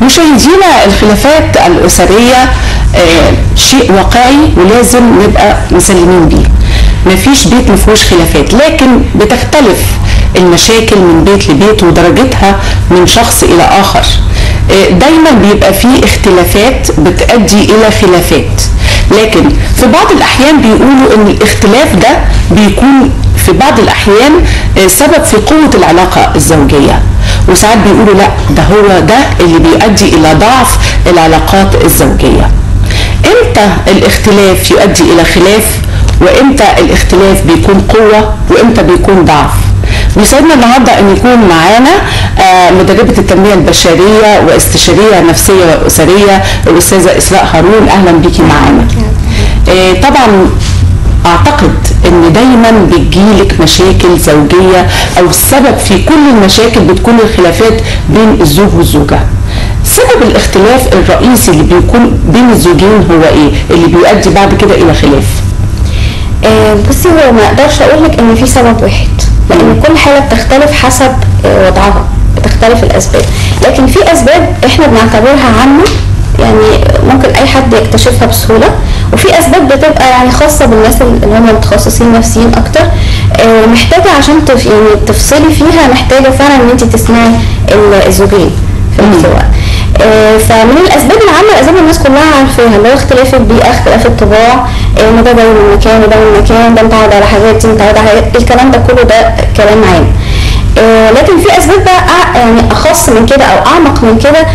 مشاهدينا، الخلافات الأسرية شيء واقعي ولازم نبقى مسلمين بيه. مفيش بيت مفيهوش خلافات، لكن بتختلف المشاكل من بيت لبيت ودرجتها من شخص إلى آخر. دايما بيبقى فيه اختلافات بتؤدي إلى خلافات، لكن في بعض الأحيان بيقولوا إن الاختلاف ده بيكون في بعض الأحيان سبب في قوة العلاقة الزوجية، وساعات بيقولوا لا، ده هو ده اللي بيؤدي إلى ضعف العلاقات الزوجية. امتى الاختلاف يؤدي إلى خلاف، وامتى الاختلاف بيكون قوة، وامتى بيكون ضعف؟ بيسعدنا النهارده ان يكون معانا مدربة التنمية البشرية واستشارية نفسية وأسرية الأستاذة إسراء هارون. أهلا بيكي معانا. طبعا أعتقد ان دايما بتجيلك مشاكل زوجية، او السبب في كل المشاكل بتكون الخلافات بين الزوج والزوجة. سبب الاختلاف الرئيسي اللي بيكون بين الزوجين هو ايه اللي بيؤدي بعد كده الى خلاف؟ بصي، هو ما اقدرش اقول لك ان في سبب واحد، لان كل حاله بتختلف حسب وضعها، بتختلف الاسباب. لكن في اسباب احنا بنعتبرها عامه، يعني ممكن اي حد يكتشفها بسهوله، وفي اسباب بتبقى يعني خاصه بالناس اللي هم متخصصين نفسيين اكتر، محتاجه عشان يعني تفصلي فيها، محتاجه فعلا ان انت تسمعي الزوجين في نفس الوقت. فمن الاسباب العامه، الاسباب الناس كلها عارفاها، اللي هو اختلاف البيئه، اختلاف الطباع، ان ده جاي من مكان وده من مكان، ده متعود على حاجات دي متعود على حاجات، الكلام ده كله ده كلام عام. لكن في اسباب بقى يعني اخص من كده او اعمق من كده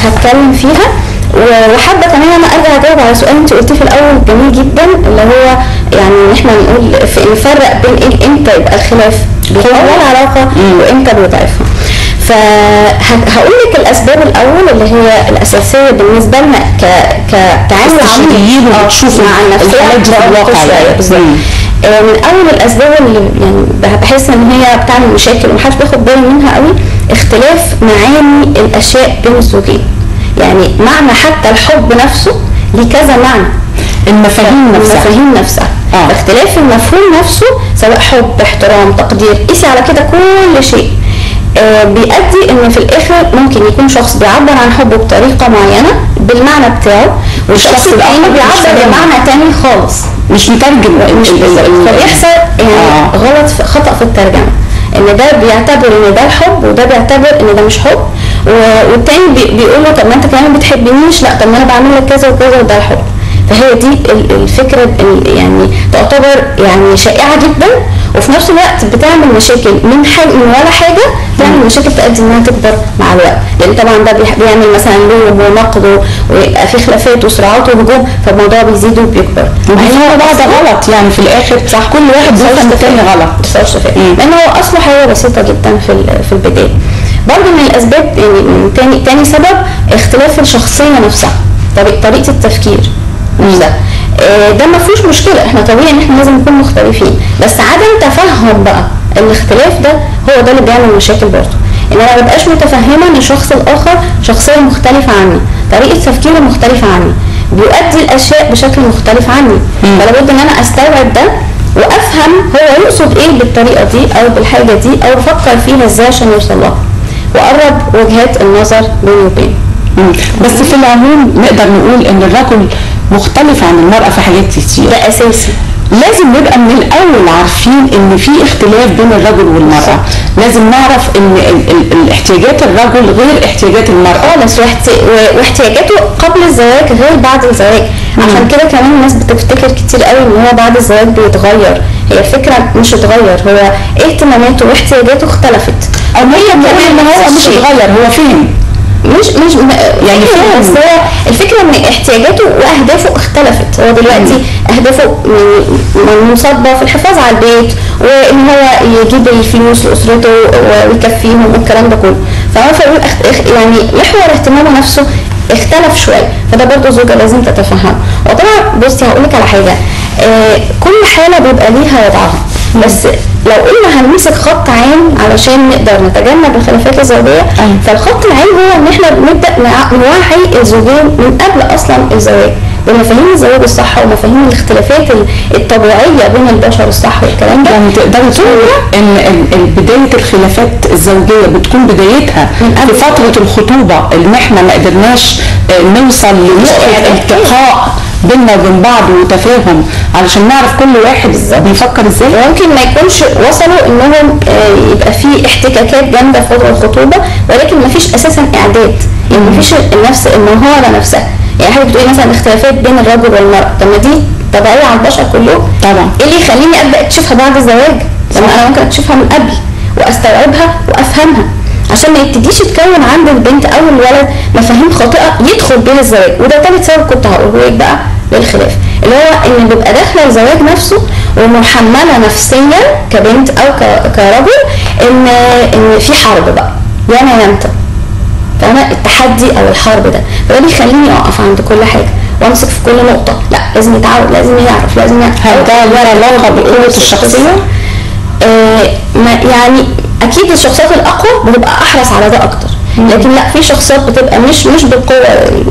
هتكلم فيها. وحابه كمان انا ارجع اجاوب على سؤال انت قلتيه في الاول جميل جدا، اللي هو يعني احنا نقول نفرق بين امتى يبقى الخلاف بيقوي العلاقه وامتى بيضعفها. فهقول لك الاسباب الاول اللي هي الاساسيه بالنسبه لنا كتعامل عملي مع النفسيه دي في الواقع. بالظبط. من اول الاسباب اللي يعني بحس ان هي بتعمل مشاكل ومحدش بياخد باله منها قوي، اختلاف معاني الاشياء بين الزوجين. يعني معنى حتى الحب نفسه ليه كذا معنى، المفاهيم نفسها. اختلاف المفهوم نفسه، سواء حب، احترام، تقدير، قيسي على كده كل شيء. بيؤدي ان في الاخر ممكن يكون شخص بيعبر عن حبه بطريقه معينه بالمعنى بتاعه، والشخص الثاني بيعبر بمعنى تاني خالص، مش مترجم. فبيحصل يعني غلط، خطأ في الترجمه، ان ده بيعتبر ان ده الحب، وده بيعتبر ان ده مش حب، والتاني بيقول له طب ما انت كمان ما بتحبنيش، لا طب ما انا بعمل لك كذا وكذا وده الحب. فهي دي الفكره يعني تعتبر يعني شائعه جدا، وفي نفس الوقت بتعمل مشاكل من ولا حاجه، بتعمل مشاكل تؤدي انها تكبر مع الوقت، لان طبعا ده بيعمل مثلا لوم ونقد، ويبقى في خلافات وصراعات وهجوم، فالموضوع بيزيد وبيكبر. هو ده غلط يعني في الاخر، صح، كل واحد بيفهم الثاني غلط، لان هو اصله حاجه بسيطه جدا في البدايه. برضه من الاسباب يعني تاني سبب اختلاف الشخصيه نفسها، طريقه التفكير نفسها. ده ما فيهوش مشكله، احنا طبيعي ان احنا لازم نكون مختلفين، بس عدم تفهم بقى الاختلاف ده هو ده اللي بيعمل مشاكل برضه. ان انا ما ببقاش متفهمه ان الشخص الاخر شخصيه مختلفه عني، طريقه تفكيره مختلفه عني، بيؤدي الاشياء بشكل مختلف عني. فلا بد ان انا استوعب ده وافهم هو يقصد ايه بالطريقه دي او بالحاجه دي، او افكر فيها ازاي عشان يوصل لها، واقرب وجهات النظر بيني وبينه. بس في العموم نقدر نقول ان الرجل مختلف عن المرأة في حاجات كتير، ده اساسي. لازم نبقى من الاول عارفين ان في اختلاف بين الرجل والمرأة. لازم نعرف ان احتياجات الرجل غير احتياجات المرأة خالص، واحتياجاته قبل الزواج غير بعد الزواج. عشان كده كمان الناس بتفتكر كتير قوي ان هو بعد الزواج بيتغير. هي الفكرة مش اتغير، هو اهتماماته واحتياجاته اختلفت، او هي بتقول ان هو مش اتغير، هو فين مش يعني فين، بس هو الفكره ان احتياجاته واهدافه اختلفت. هو دلوقتي اهدافه منصبه في الحفاظ على البيت، وان هو يجيب الفلوس لاسرته ويكفيهم والكلام ده كله. فهو يعني محور اهتمامه نفسه اختلف شويه، فده برضه زوجه لازم تتفهم. وطبعا بصي هقول لك على حاجه، كل حاله بيبقى ليها وضعها، بس لو قلنا هنمسك خط عام علشان نقدر نتجنب الخلافات الزوجيه، فالخط العام هو ان احنا نبدا نوعي الزوجين من قبل اصلا الزواج، بمفاهيم الزواج الصح ومفاهيم الاختلافات الطبيعيه بين البشر الصح والكلام ده. يعني تقدري تقولي ان بدايه الخلافات الزوجيه بتكون بدايتها في فتره الخطوبه اللي احنا ما قدرناش نوصل لنقطه التقاء بيننا وبين بعض وتفاهم علشان نعرف كل واحد بيفكر ازاي. ممكن ما يكونش وصلوا انهم يبقى في احتكاكات جامده في فتره الخطوبه، ولكن ما فيش اساسا اعداد، يعني ما فيش نفس المهاره نفسها. يعني حضرتك بتقولي مثلا اختلافات بين الرجل والمراه، طب ما دي طبيعيه على البشر كلهم طبعا. ايه اللي يخليني ابدا اكتشفها بعد الزواج لما انا ممكن اكتشفها من قبل واستوعبها وافهمها، عشان ما يبتديش يتكون عند البنت او الولد مفاهيم خاطئه يدخل بين الزواج. وده ثالث سبب كنت هقوله لك بقى للخلاف، اللي هو ان بيبقى داخله الزواج نفسه ومحمله نفسيا كبنت او كرجل ان في حرب بقى يانا ينت، فانا التحدي او الحرب ده، فده بيخليني اقف عند كل حاجه وامسك في كل نقطه، لا لازم يتعود، لازم يعرف، لازم يعرف. هل ده له علاقه بقوه الشخصيه؟ يعني اكيد الشخصيات الاقوى بتبقى احرص على ده اكتر، لكن لا في شخصيات بتبقى مش بالقوه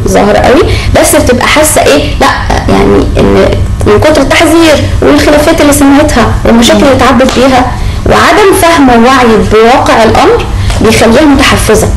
الظاهره قوي، بس بتبقى حاسه ايه، لا يعني ان من كتر التحذير والخلافات اللي سمعتها والمشاكل اللي اتعدت بيها وعدم فهم ووعي بواقع الامر بيخليها متحفزه،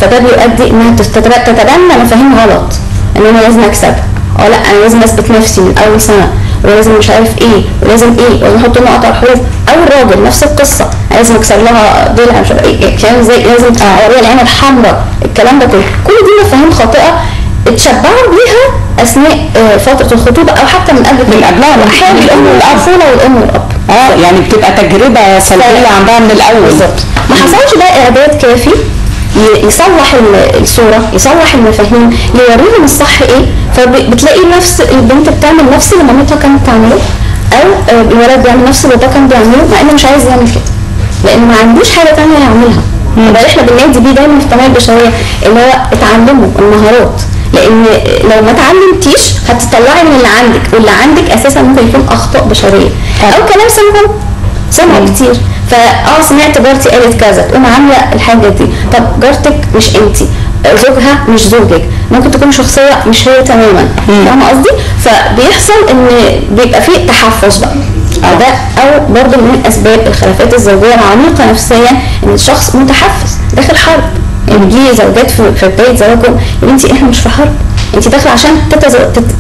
فده بيؤدي انها تتبنى مفاهيم غلط، ان انا لازم اكسبها، لا انا لازم اثبت نفسي من اول سنه، ولازم مش عارف ايه، ولازم ايه، ولازم احط نقط على الحروف. او الراجل نفس القصه، لازم اكسر لها ضلع مش عارف ايه، كلام زي لازم اوريها العين الحمراء، الكلام ده كله، كل دي مفاهيم خاطئه اتشبعوا بيها اثناء فتره الخطوبه او حتى من قبلها، واحيانا الام والاب والام والاب. يعني بتبقى تجربه سلبيه عندها من الاول. بالظبط. ما حصلش بقى اعداد كافي يصلح الصوره، يصلح المفاهيم، يوريهم الصح ايه، فبتلاقي نفس البنت بتعمل نفس اللي مامتها كانت بتعمله، او الولد بيعمل نفس اللي بابا كان بيعمله، مع انه مش عايز يعمل كده لانه ما عندوش حاجه ثانيه يعملها. يبقى احنا بننادي بيه دايما في التنميه البشريه اللي هو اتعلموا المهارات، لان لو ما اتعلمتيش هتطلعي من اللي عندك، واللي عندك اساسا ممكن يكون اخطاء بشريه او كلام سمعوا كتير، سمعت جارتي قالت كذا تقوم عامله الحاجه دي. طب جارتك مش انتي، زوجها مش زوجك، ممكن تكون شخصيه مش هي تماما، فاهمه قصدي؟ فبيحصل ان بيبقى فيه تحفظ بقى، ده او برضه من اسباب الخلافات الزوجيه العميقه نفسيا، ان الشخص متحفز داخل حرب. يعني دي زوجات في بدايه زواجهم، يا بنتي احنا مش في حرب، انت داخله عشان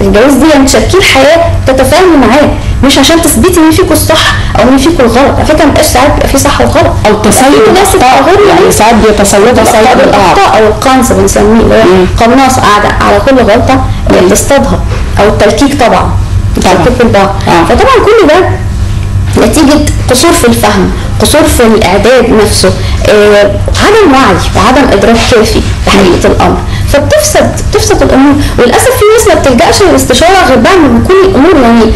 الجواز دي يعني تشاركيه الحياه، تتفاهمي معاه، مش عشان تثبتي مين فيكم الصح او مين فيكم الغلط. على فكره مبقاش ساعات بيبقى في صح وغلط، او تسيد الاخطاء، يعني ساعات بيتسيدوا الاخطاء او القنص بنسميه، اللي هو قناص قاعده على كل غلطه تصطادها، او التلكيك طبعا في البعض. فطبعا كل ده نتيجه قصور في الفهم، قصور في الاعداد نفسه، عدم وعي وعدم ادراك كافي بحقيقه الامر، فبتفسد الامور. وللاسف في ناس ما بتلجاش للاستشاره غير بعد ما بكل الامور يعني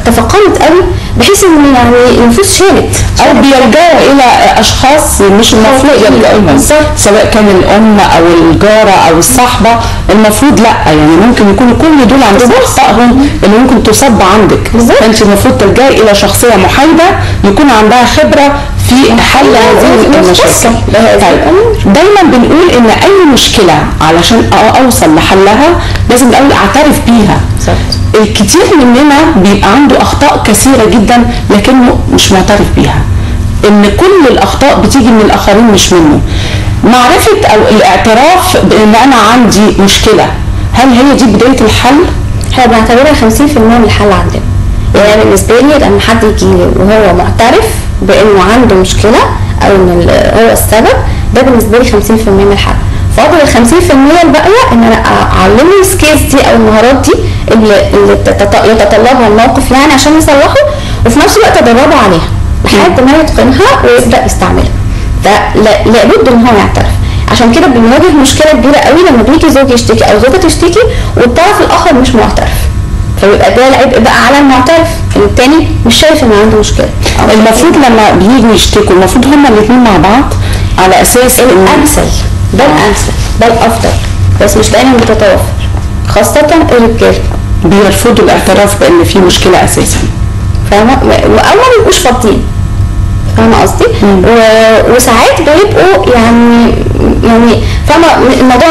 تفاقمت قوي، بحيث ان يعني النفوس شالت، او بيلجأوا الى اشخاص مش المفروض يلجأوا لهم، سواء كان الام او الجاره او الصاحبه. المفروض لا، يعني ممكن يكونوا كل دول عندهم اخطائهم اللي ممكن تصب عندك، فانت المفروض تلجأي الى شخصيه محايده يكون عندها خبره في حل هذه المشاكل. دايما بنقول ان اي مشكله علشان اوصل لحلها لازم الاول اعترف بيها. الكثير مننا بيبقى عنده اخطاء كثيره جدا لكنه مش معترف بيها، ان كل الاخطاء بتيجي من الاخرين مش منه. معرفه او الاعتراف بان انا عندي مشكله، هل هي دي بدايه الحل؟ احنا بنعتبرها 50% من الحل عندنا. يعني بالنسبه لي لما حد يجي لي وهو معترف بانه عنده مشكله او ان هو السبب، ده بالنسبه لي 50% من الحل. فاضل ال 50% الباقيه ان انا اعلمه السكيلز دي او المهارات دي اللي يتطلبها الموقف يعني عشان يصلحه، وفي نفس الوقت ادربه عليها لحد ما يتقنها ويبدا يستعملها. فلابد ان هو يعترف. عشان كده بنواجه مشكله كبيره قوي لما بيجي زوج يشتكي او زوجه تشتكي والطرف الاخر مش معترف، فيبقى ده العبء بقى على المعترف، التاني مش شايف ان عنده مشكله. المفروض لما بييجوا يشتكوا المفروض هما الاثنين مع بعض على اساس الامثل، ده الامثل، ده الافضل، بس مش دايما بتتوفر، خاصه الرجاله بيرفضوا الاعتراف بان في مشكله اساسا، فاهمه؟ او ما بيبقوش فاضيين، فاهمه قصدي؟ وساعات بيبقوا يعني فاهمه الموضوع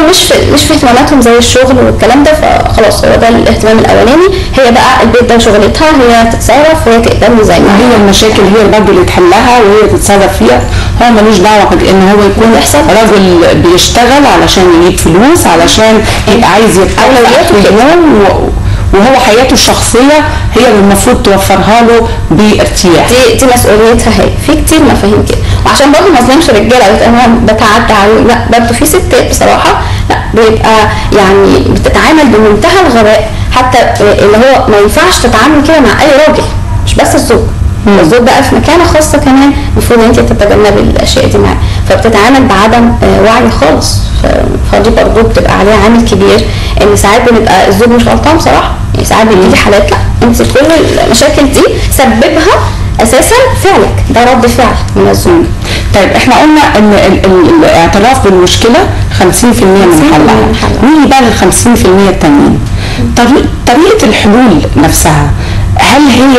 مش في اهتماماتهم زي الشغل والكلام ده، فخلاص هو ده الاهتمام الاولاني، هي بقى البيت ده شغلتها، هي تتصرف وهي تقدر زي ما هي المشاكل هي الرجل اللي تحلها وهي تتصرف فيها، هو ملوش دعوه ان هو يكون رجل بيشتغل علشان يجيب فلوس، علشان يبقى عايز اولوياته كده، وهو حياته الشخصيه هي اللي المفروض توفرها له بارتياح. دي مسؤوليتها هي. في كتير مفاهيم كده، وعشان برضه ما اظلمش رجاله انا بتعدى عليهم، لا برضه في ستات بصراحه لا بيبقى يعني بتتعامل بمنتهى الغباء، حتى اللي هو ما ينفعش تتعامل كده مع اي راجل، مش بس الزوج. الزوج بقى في مكانه خاصه كمان المفروض ان انت تتجنبي الاشياء دي معاه، فبتتعامل بعدم وعي خالص. فدي برضه بتبقى عليها عامل كبير، ان ساعات بنبقى الزوج مش غلطان بصراحه، يعني ساعات بتيجي حالات لا انت كل المشاكل دي سببها اساسا فعلك، ده رد فعل من الزوج. طيب احنا قلنا ان الاعتراف بالمشكله 50% من حلها، نيجي بقى لل 50% التانيين. طريقه الحلول نفسها هل هي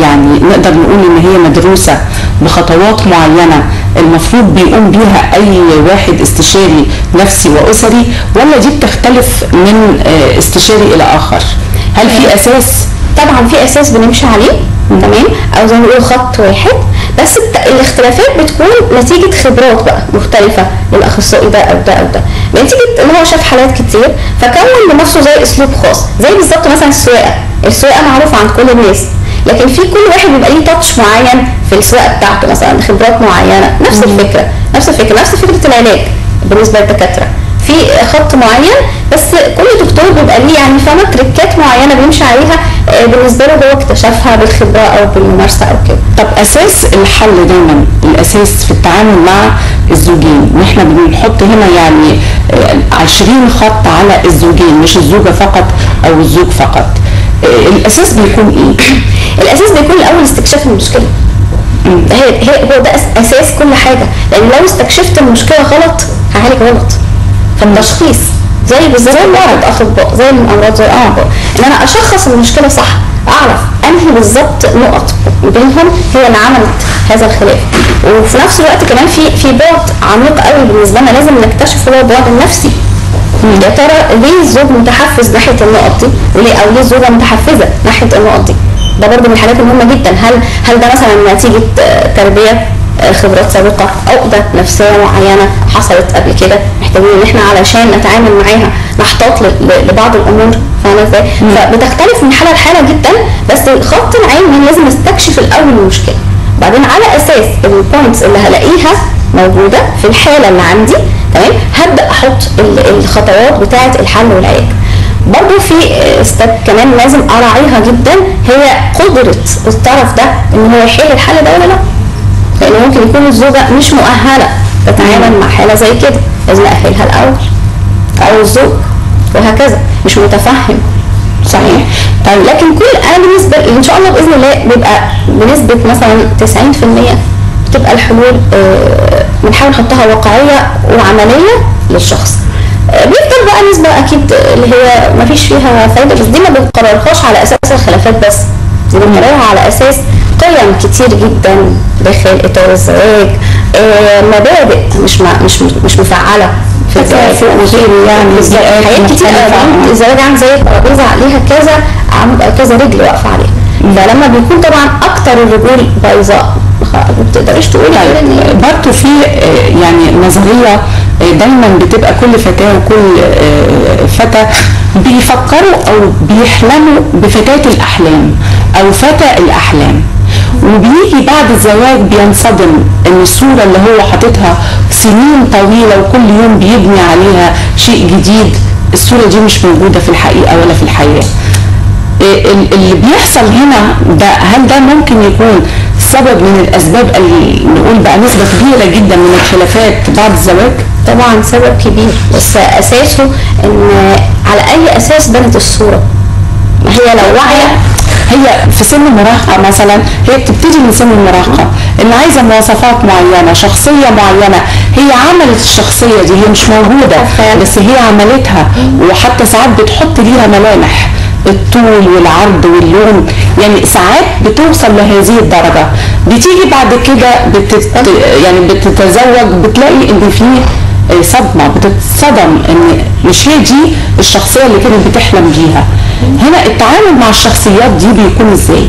يعني نقدر نقول ان هي مدروسه بخطوات معينه المفروض بيقوم بيها اي واحد استشاري نفسي واسري، ولا دي بتختلف من استشاري الى اخر؟ هل في اساس؟ طبعا في اساس بنمشي عليه تمام، او زي ما بنقول خط واحد، بس الاختلافات بتكون نتيجه خبرات بقى مختلفه للاخصائي ده او ده او ده، نتيجه ان هو شاف حالات كتير فكون لنفسه زي اسلوب خاص. زي بالظبط مثلا السواقه معروفه عند كل الناس، لكن في كل واحد بيبقى ليه تاتش معين في السواقه بتاعته، مثلا خبرات معينه. نفس الفكره نفس فكره العلاج بالنسبه للدكاتره، في خط معين، بس كل دكتور بيبقى ليه يعني فاهمه تريكات معينه بيمشي عليها بالنسبه له هو اكتشفها بالخبره او بالممارسه او كده. طب اساس الحل دايما، الاساس في التعامل مع الزوجين، واحنا بنحط هنا يعني 20 خط على الزوجين، مش الزوجه فقط او الزوج فقط، الاساس بيكون ايه؟ الاساس بيكون الاول استكشاف المشكله. هو ده اساس كل حاجه، لان لو استكشفت المشكله غلط هعالج غلط. فالتشخيص زي بالظبط مرض اطباء، زي الامراض زي الاطباء، ان انا اشخص المشكله صح، اعرف انهي بالظبط نقط بينهم هي اللي عملت هذا الخلاف. وفي نفس الوقت كمان في بعد عميق قوي بالنسبه لنا لازم نكتشفه، هو البعد النفسي. يا ترى ليه الزوج متحفز ناحيه النقط دي، او ليه الزوجه متحفزه ناحيه النقط دي؟ ده برضه من الحاجات المهمه جدا. هل ده مثلا نتيجه تربيه، خبرات سابقه، عقده نفسيه معينه حصلت قبل كده محتاجين ان احنا علشان نتعامل معاها نحتاط لبعض الامور، فاهمه ازاي؟ فبتختلف من حاله لحاله جدا، بس خط العين لازم استكشف الاول المشكله، بعدين على اساس البوينتس اللي هلاقيها موجوده في الحاله اللي عندي تمام هبدا احط الخطوات بتاعه الحل والعلاج. برضه في ستيب كمان لازم اراعيها جدا، هي قدره الطرف ده ان هو يحل الحل ده ولا لا، لان ممكن يكون الزوجه مش مؤهله تتعامل مع حاله زي كده، لازم اهلها الاول، او الزوج وهكذا مش متفهم. صحيح. طيب لكن انا بالنسبه ان شاء الله باذن الله بيبقى بنسبه مثلا 90% بتبقى الحلول بنحاول نحطها واقعيه وعمليه للشخص. بيفضل بقى نسبه اكيد اللي هي ما فيش فيها فايده، بس دي ما بنقررهاش على اساس الخلافات بس، دي بنقررها على اساس قيم كتير جدا داخل اطار الزواج، مبادئ مش مفعله في الزواج وغيره، يعني حاجات كتير قوي. الزواج عامل زي ترابيزه عليها كذا رجل واقفه عليها، فلما بيكون طبعا اكتر الرجول بايظه ما بتقدريش تقولي. برضه في يعني نظريه دايما بتبقى كل فتاه وكل فتى بيفكروا او بيحلموا بفتاه الاحلام او فتى الاحلام، وبيجي بعد الزواج بينصدم ان الصوره اللي هو حاططها سنين طويله وكل يوم بيبني عليها شيء جديد، الصوره دي مش موجوده في الحقيقه ولا في الحياه. اللي بيحصل هنا ده، هل ده ممكن يكون سبب من الاسباب اللي نقول بقى نسبه كبيره جدا من الخلافات بعد الزواج؟ طبعا سبب كبير، بس اساسه ان على اي اساس بنت الصوره. ما هي لو واعيه، هي في سن المراهقه مثلا، هي بتبتدي من سن المراهقه ان عايزه مواصفات معينه، شخصيه معينه، هي عملت الشخصيه دي، هي مش موجوده بس هي عملتها، وحتى ساعات بتحط ليها ملامح، الطول والعرض واللون، يعني ساعات بتوصل لهذه الدرجه، بتيجي بعد كده يعني بتتزوج بتلاقي ان في صدمه، بتتصدم ان مش هي دي الشخصيه اللي كانت بتحلم بيها. هنا التعامل مع الشخصيات دي بيكون ازاي؟